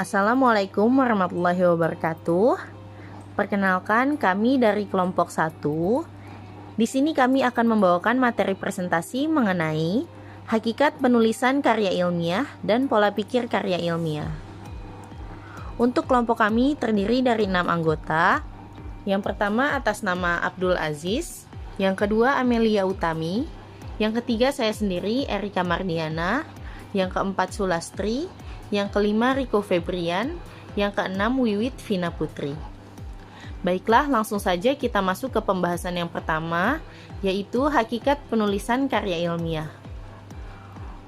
Assalamualaikum warahmatullahi wabarakatuh. Perkenalkan, kami dari kelompok 1. Di sini kami akan membawakan materi presentasi mengenai hakikat penulisan karya ilmiah dan pola pikir karya ilmiah. Untuk kelompok kami terdiri dari 6 anggota. Yang pertama atas nama Abdul Aziz, yang kedua Amelia Utami, yang ketiga saya sendiri Erika Mardiana, yang keempat Sulastri, yang kelima Riko Febrian, yang keenam Wiwit Vina Putri. Baiklah, langsung saja kita masuk ke pembahasan yang pertama, yaitu hakikat penulisan karya ilmiah.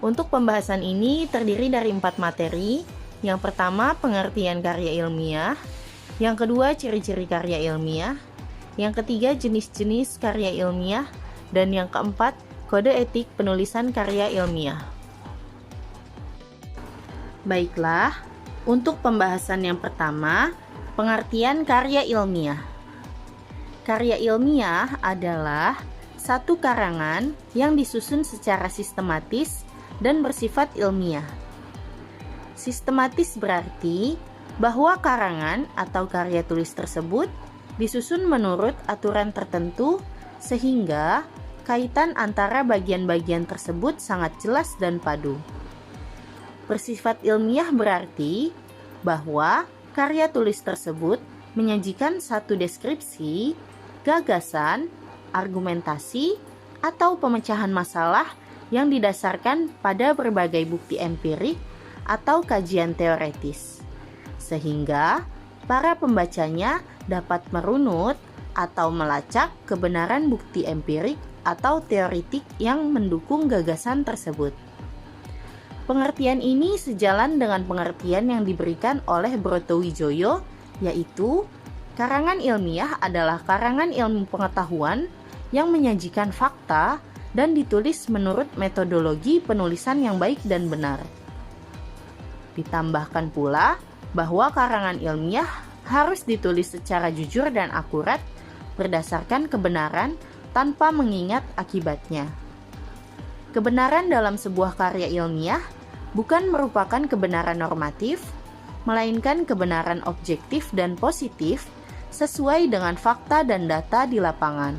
Untuk pembahasan ini terdiri dari 4 materi. Yang pertama, pengertian karya ilmiah. Yang kedua, ciri-ciri karya ilmiah. Yang ketiga, jenis-jenis karya ilmiah. Dan yang keempat, kode etik penulisan karya ilmiah. Baiklah, untuk pembahasan yang pertama, pengertian karya ilmiah. Karya ilmiah adalah satu karangan yang disusun secara sistematis dan bersifat ilmiah. Sistematis berarti bahwa karangan atau karya tulis tersebut disusun menurut aturan tertentu sehingga kaitan antara bagian-bagian tersebut sangat jelas dan padu. Bersifat ilmiah berarti bahwa karya tulis tersebut menyajikan satu deskripsi, gagasan, argumentasi, atau pemecahan masalah yang didasarkan pada berbagai bukti empirik atau kajian teoretis, sehingga para pembacanya dapat merunut atau melacak kebenaran bukti empirik atau teoretik yang mendukung gagasan tersebut. Pengertian ini sejalan dengan pengertian yang diberikan oleh Brotowijoyo, yaitu karangan ilmiah adalah karangan ilmu pengetahuan yang menyajikan fakta dan ditulis menurut metodologi penulisan yang baik dan benar. Ditambahkan pula bahwa karangan ilmiah harus ditulis secara jujur dan akurat berdasarkan kebenaran tanpa mengingat akibatnya. Kebenaran dalam sebuah karya ilmiah bukan merupakan kebenaran normatif, melainkan kebenaran objektif dan positif sesuai dengan fakta dan data di lapangan.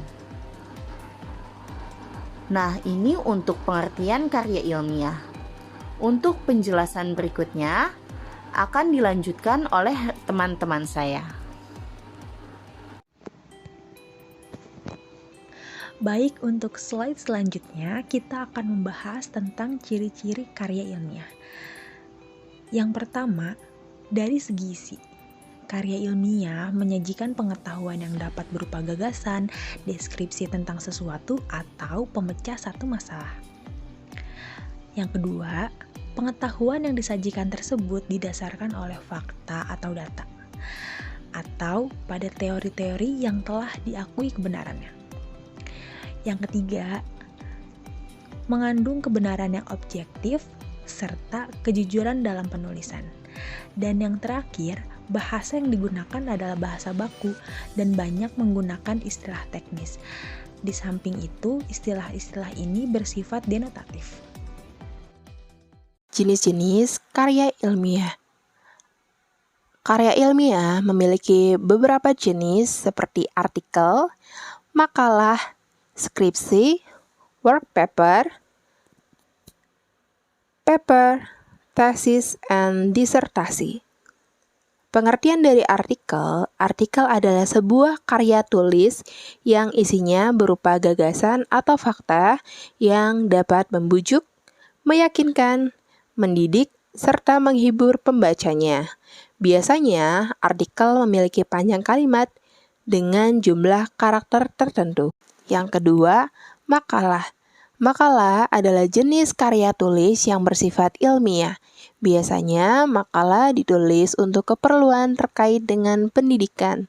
Nah, ini untuk pengertian karya ilmiah. Untuk penjelasan berikutnya akan dilanjutkan oleh teman-teman saya. Baik, untuk slide selanjutnya kita akan membahas tentang ciri-ciri karya ilmiah. Yang pertama, dari segi isi. Karya ilmiah menyajikan pengetahuan yang dapat berupa gagasan, deskripsi tentang sesuatu, atau pemecah satu masalah. Yang kedua, pengetahuan yang disajikan tersebut didasarkan oleh fakta atau data, atau pada teori-teori yang telah diakui kebenarannya. Yang ketiga, mengandung kebenaran yang objektif serta kejujuran dalam penulisan. Dan yang terakhir, bahasa yang digunakan adalah bahasa baku dan banyak menggunakan istilah teknis. Di samping itu, istilah-istilah ini bersifat denotatif. Jenis-jenis karya ilmiah. Karya ilmiah memiliki beberapa jenis seperti artikel, makalah, skripsi, work paper, tesis, and disertasi. Pengertian dari artikel adalah sebuah karya tulis yang isinya berupa gagasan atau fakta yang dapat membujuk, meyakinkan, mendidik, serta menghibur pembacanya. Biasanya, artikel memiliki panjang kalimat dengan jumlah karakter tertentu. Yang kedua, makalah. Makalah adalah jenis karya tulis yang bersifat ilmiah. Biasanya, makalah ditulis untuk keperluan terkait dengan pendidikan.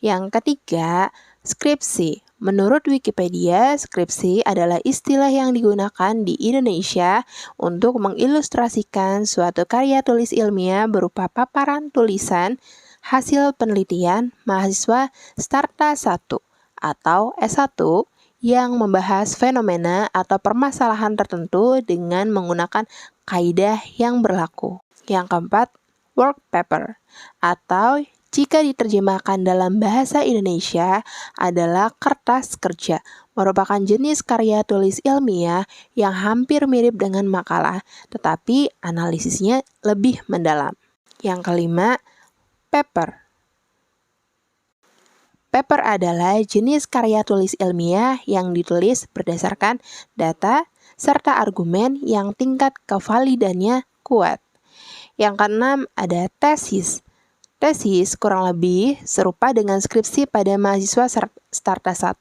Yang ketiga, skripsi. Menurut Wikipedia, skripsi adalah istilah yang digunakan di Indonesia untuk mengilustrasikan suatu karya tulis ilmiah berupa paparan tulisan hasil penelitian mahasiswa Starta 1 atau S1 yang membahas fenomena atau permasalahan tertentu dengan menggunakan kaidah yang berlaku. Yang keempat, work paper, atau jika diterjemahkan dalam bahasa Indonesia adalah kertas kerja, merupakan jenis karya tulis ilmiah yang hampir mirip dengan makalah, tetapi analisisnya lebih mendalam. Yang kelima, paper. Paper adalah jenis karya tulis ilmiah yang ditulis berdasarkan data serta argumen yang tingkat kevalidannya kuat. Yang keenam ada tesis. Tesis kurang lebih serupa dengan skripsi pada mahasiswa Starta 1,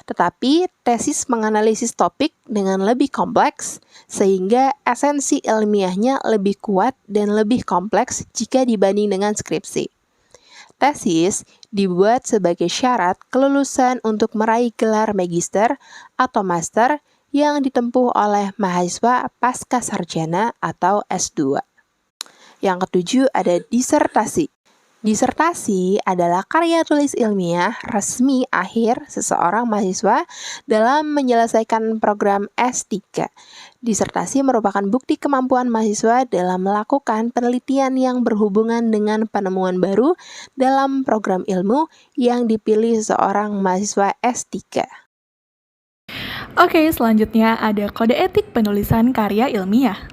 tetapi tesis menganalisis topik dengan lebih kompleks, sehingga esensi ilmiahnya lebih kuat dan lebih kompleks jika dibanding dengan skripsi. Tesis dibuat sebagai syarat kelulusan untuk meraih gelar magister atau master yang ditempuh oleh mahasiswa pasca sarjana atau S2. Yang ketujuh ada disertasi. Disertasi adalah karya tulis ilmiah resmi akhir seseorang mahasiswa dalam menyelesaikan program S3. Disertasi merupakan bukti kemampuan mahasiswa dalam melakukan penelitian yang berhubungan dengan penemuan baru dalam program ilmu yang dipilih seseorang mahasiswa S3. Oke, selanjutnya ada kode etik penulisan karya ilmiah.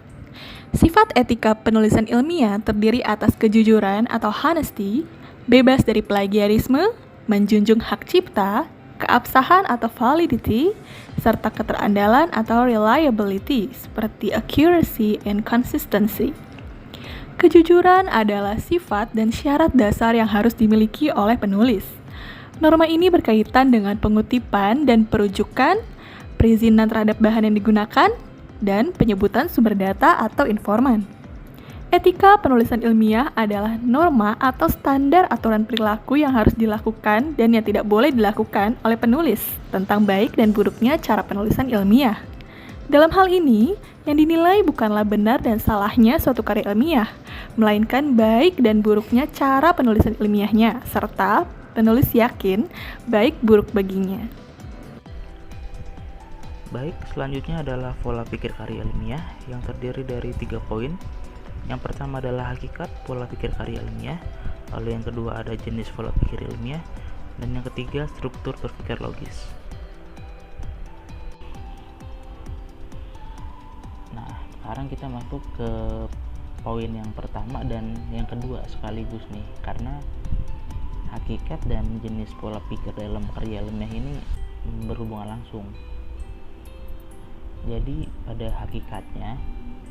Sifat etika penulisan ilmiah terdiri atas kejujuran atau honesty, bebas dari plagiarisme, menjunjung hak cipta, keabsahan atau validity, serta keterandalan atau reliability seperti accuracy and consistency. Kejujuran adalah sifat dan syarat dasar yang harus dimiliki oleh penulis. Norma ini berkaitan dengan pengutipan dan perujukan, perizinan terhadap bahan yang digunakan, dan penyebutan sumber data atau informan. Etika penulisan ilmiah adalah norma atau standar aturan perilaku yang harus dilakukan dan yang tidak boleh dilakukan oleh penulis tentang baik dan buruknya cara penulisan ilmiah. Dalam hal ini, yang dinilai bukanlah benar dan salahnya suatu karya ilmiah, melainkan baik dan buruknya cara penulisan ilmiahnya, serta penulis yakin baik buruk baginya. Baik, selanjutnya adalah pola pikir karya ilmiah yang terdiri dari 3 poin. Yang pertama adalah hakikat pola pikir karya ilmiah, lalu yang kedua ada jenis pola pikir ilmiah, dan yang ketiga struktur berpikir logis. Nah, sekarang kita masuk ke poin yang pertama dan yang kedua sekaligus nih, karena hakikat dan jenis pola pikir dalam karya ilmiah ini berhubungan langsung. Jadi pada hakikatnya,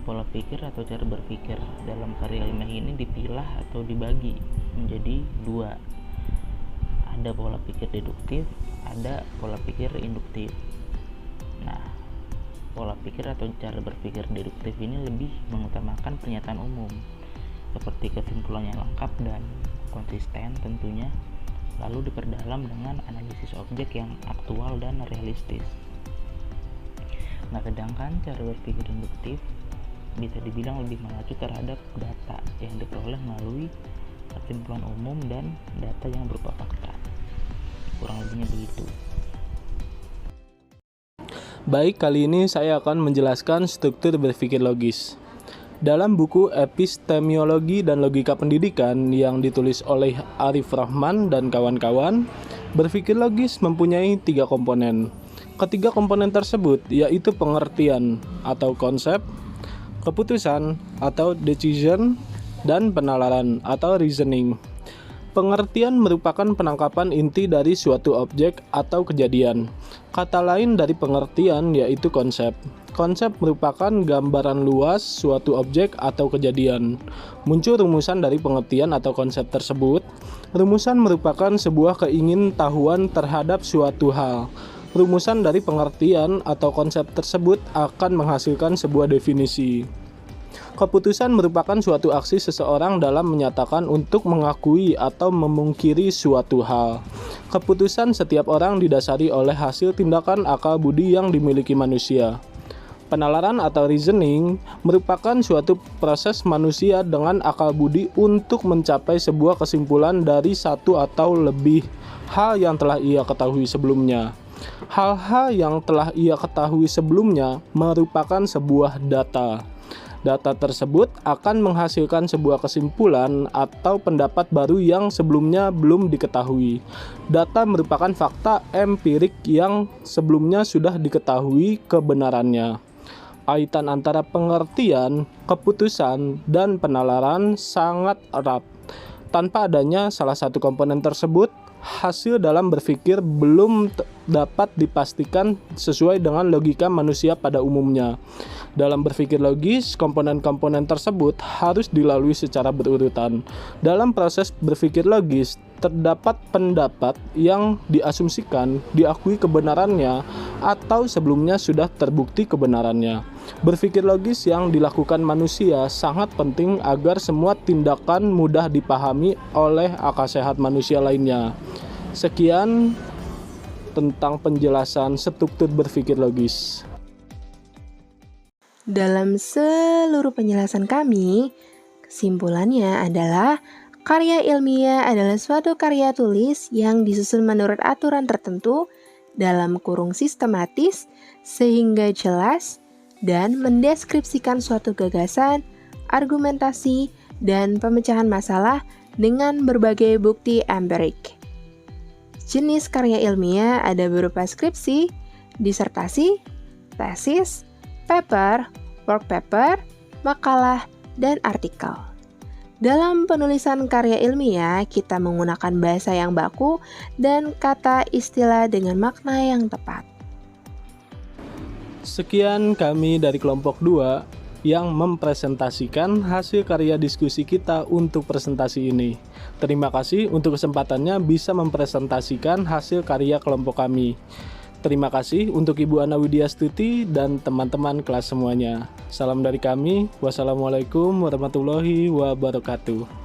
pola pikir atau cara berpikir dalam karya ilmiah ini dipilah atau dibagi menjadi 2. Ada pola pikir deduktif, ada pola pikir induktif. Nah, pola pikir atau cara berpikir deduktif ini lebih mengutamakan pernyataan umum, seperti kesimpulan yang lengkap dan konsisten tentunya, lalu diperdalam dengan analisis objek yang aktual dan realistis. Nah, sedangkan cara berpikir induktif bisa dibilang lebih mengacu terhadap data yang diperoleh melalui kesimpulan umum dan data yang berupa fakta. Kurang lebihnya begitu. Baik, kali ini saya akan menjelaskan struktur berpikir logis. Dalam buku Epistemologi dan Logika Pendidikan yang ditulis oleh Arif Rahman dan kawan-kawan, berpikir logis mempunyai 3 komponen. Ketiga komponen tersebut yaitu pengertian atau konsep, keputusan atau decision, dan penalaran atau reasoning. Pengertian merupakan penangkapan inti dari suatu objek atau kejadian. Kata lain dari pengertian yaitu konsep. Konsep merupakan gambaran luas suatu objek atau kejadian. Muncul rumusan dari pengertian atau konsep tersebut. Rumusan merupakan sebuah keingintahuan terhadap suatu hal. Rumusan dari pengertian atau konsep tersebut akan menghasilkan sebuah definisi. Keputusan merupakan suatu aksi seseorang dalam menyatakan untuk mengakui atau memungkiri suatu hal. Keputusan setiap orang didasari oleh hasil tindakan akal budi yang dimiliki manusia. Penalaran atau reasoning merupakan suatu proses manusia dengan akal budi untuk mencapai sebuah kesimpulan dari satu atau lebih hal yang telah ia ketahui sebelumnya. Hal-hal yang telah ia ketahui sebelumnya merupakan sebuah data. Data tersebut akan menghasilkan sebuah kesimpulan atau pendapat baru yang sebelumnya belum diketahui. Data merupakan fakta empirik yang sebelumnya sudah diketahui kebenarannya. Kaitan antara pengertian, keputusan, dan penalaran sangat erat. Tanpa adanya salah satu komponen tersebut, hasil dalam berpikir belum dapat dipastikan sesuai dengan logika manusia pada umumnya. Dalam berpikir logis, komponen-komponen tersebut harus dilalui secara berurutan. Dalam proses berpikir logis, terdapat pendapat yang diasumsikan, diakui kebenarannya, atau sebelumnya sudah terbukti kebenarannya. Berpikir logis yang dilakukan manusia sangat penting agar semua tindakan mudah dipahami oleh akal sehat manusia lainnya. Sekian tentang penjelasan struktur berpikir logis. Dalam seluruh penjelasan kami, kesimpulannya adalah karya ilmiah adalah suatu karya tulis yang disusun menurut aturan tertentu dalam kurung sistematis sehingga jelas dan mendeskripsikan suatu gagasan, argumentasi, dan pemecahan masalah dengan berbagai bukti empirik. Jenis karya ilmiah ada berupa skripsi, disertasi, tesis, paper, work paper, makalah, dan artikel. Dalam penulisan karya ilmiah, kita menggunakan bahasa yang baku dan kata istilah dengan makna yang tepat. Sekian kami dari kelompok 2 yang mempresentasikan hasil karya diskusi kita untuk presentasi ini. Terima kasih untuk kesempatannya bisa mempresentasikan hasil karya kelompok kami. Terima kasih untuk Ibu Ana Widyastuti dan teman-teman kelas semuanya. Salam dari kami. Wassalamualaikum warahmatullahi wabarakatuh.